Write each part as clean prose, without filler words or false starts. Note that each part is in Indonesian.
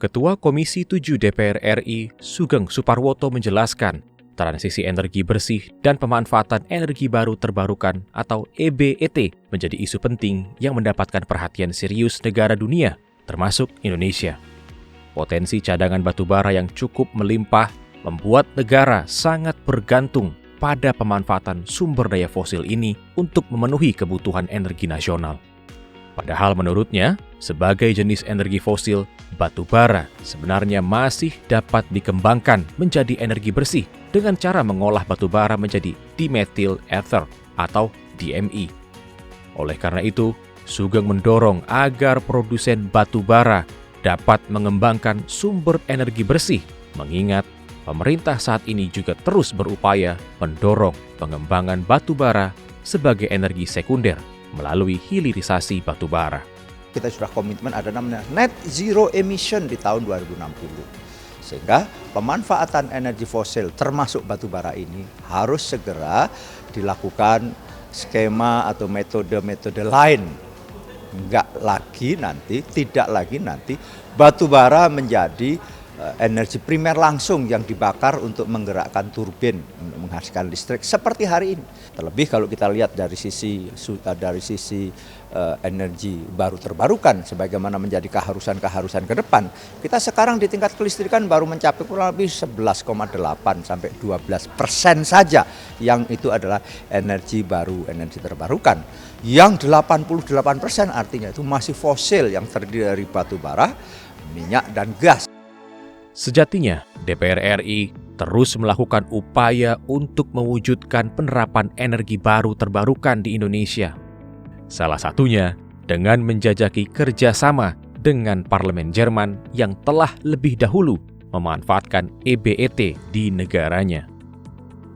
Ketua Komisi 7 DPR RI, Sugeng Suparwoto menjelaskan, transisi energi bersih dan pemanfaatan energi baru terbarukan atau EBET menjadi isu penting yang mendapatkan perhatian serius negara dunia, termasuk Indonesia. Potensi cadangan batubara yang cukup melimpah membuat negara sangat bergantung pada pemanfaatan sumber daya fosil ini untuk memenuhi kebutuhan energi nasional. Padahal menurutnya, sebagai jenis energi fosil, batubara sebenarnya masih dapat dikembangkan menjadi energi bersih dengan cara mengolah batubara menjadi dimethyl ether atau DME. Oleh karena itu, Sugeng mendorong agar produsen batubara dapat mengembangkan sumber energi bersih, mengingat pemerintah saat ini juga terus berupaya mendorong pengembangan batubara sebagai energi sekunder melalui hilirisasi batubara. Kita sudah komitmen ada namanya net zero emission di tahun 2060. Sehingga pemanfaatan energi fosil termasuk batubara ini harus segera dilakukan skema atau metode-metode lain. Tidak lagi nanti batubara menjadi energi primer langsung yang dibakar untuk menggerakkan turbin untuk menghasilkan listrik seperti hari ini. Terlebih kalau kita lihat dari sisi energi baru terbarukan sebagaimana menjadi keharusan ke depan. Kita sekarang di tingkat kelistrikan baru mencapai kurang lebih 11,8 sampai 12% saja yang itu adalah energi baru, energi terbarukan. Yang 88% artinya itu masih fosil yang terdiri dari batu bara, minyak dan gas. Sejatinya, DPR RI terus melakukan upaya untuk mewujudkan penerapan energi baru terbarukan di Indonesia. Salah satunya dengan menjajaki kerjasama dengan Parlemen Jerman yang telah lebih dahulu memanfaatkan EBET di negaranya.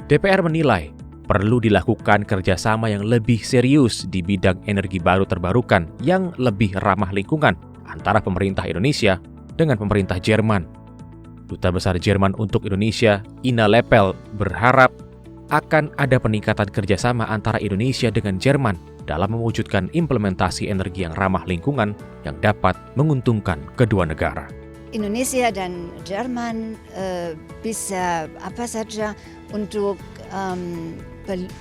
DPR menilai perlu dilakukan kerjasama yang lebih serius di bidang energi baru terbarukan yang lebih ramah lingkungan antara pemerintah Indonesia dengan pemerintah Jerman. Duta Besar Jerman untuk Indonesia, Ina Lepel, berharap akan ada peningkatan kerjasama antara Indonesia dengan Jerman dalam mewujudkan implementasi energi yang ramah lingkungan yang dapat menguntungkan kedua negara. Indonesia dan Jerman bisa apa saja untuk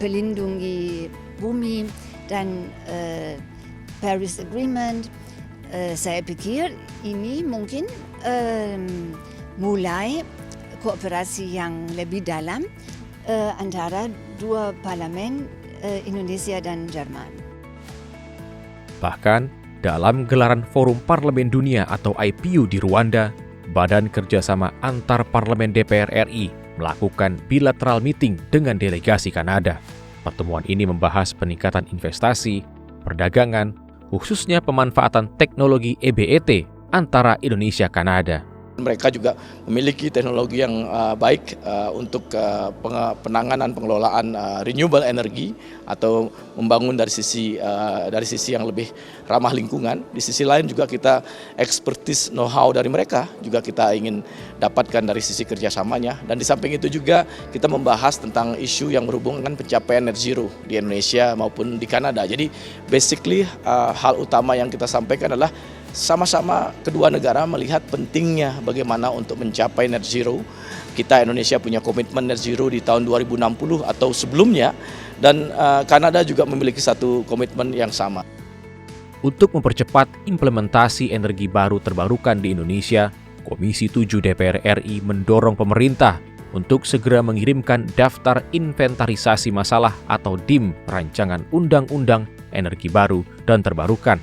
melindungi bumi dan Paris Agreement. Saya pikir ini mungkin mulai kooperasi yang lebih dalam antara dua parlemen Indonesia dan Jerman. Bahkan dalam gelaran Forum Parlemen Dunia atau IPU di Rwanda, Badan Kerjasama Antar Parlemen DPR RI melakukan bilateral meeting dengan delegasi Kanada. Pertemuan ini membahas peningkatan investasi, perdagangan, khususnya pemanfaatan teknologi EBET antara Indonesia-Kanada. Mereka juga memiliki teknologi yang baik untuk penanganan pengelolaan renewable energy atau membangun dari sisi yang lebih ramah lingkungan. Di sisi lain juga kita expertise know-how dari mereka juga kita ingin dapatkan dari sisi kerjasamanya. Dan di samping itu juga kita membahas tentang isu yang berhubungan dengan pencapaian net zero di Indonesia maupun di Kanada. Jadi basically hal utama yang kita sampaikan adalah sama-sama kedua negara melihat pentingnya bagaimana untuk mencapai net zero. Kita Indonesia punya komitmen net zero di tahun 2060 atau sebelumnya, dan Kanada juga memiliki satu komitmen yang sama. Untuk mempercepat implementasi energi baru terbarukan di Indonesia, Komisi 7 DPR RI mendorong pemerintah untuk segera mengirimkan daftar inventarisasi masalah atau DIM Rancangan Undang-Undang Energi Baru dan Terbarukan.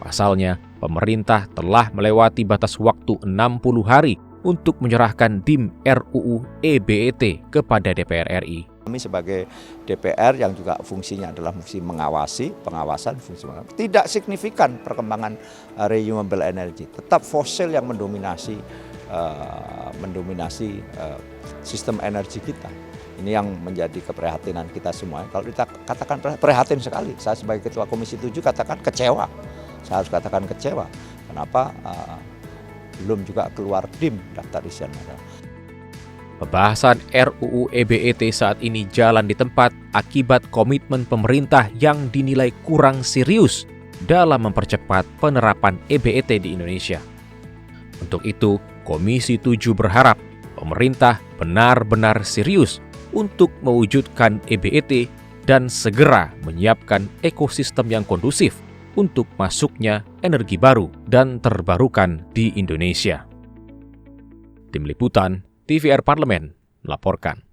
Pasalnya, pemerintah telah melewati batas waktu 60 hari untuk menyerahkan DIM RUU EBET kepada DPR RI. Kami sebagai DPR yang juga fungsinya adalah fungsi pengawasan, tidak signifikan perkembangan renewable energy. Tetap fosil yang mendominasi sistem energi kita. Ini yang menjadi keprihatinan kita semua. Kalau kita katakan prihatin sekali, saya sebagai Ketua Komisi 7 katakan kecewa. Saya harus katakan kecewa. Kenapa belum juga keluar DIM daftar isian masalah. Pembahasan RUU EBET saat ini jalan di tempat akibat komitmen pemerintah yang dinilai kurang serius dalam mempercepat penerapan EBET di Indonesia. Untuk itu, Komisi 7 berharap pemerintah benar-benar serius untuk mewujudkan EBET dan segera menyiapkan ekosistem yang kondusif untuk masuknya energi baru dan terbarukan di Indonesia. Tim Liputan TVR Parlemen melaporkan.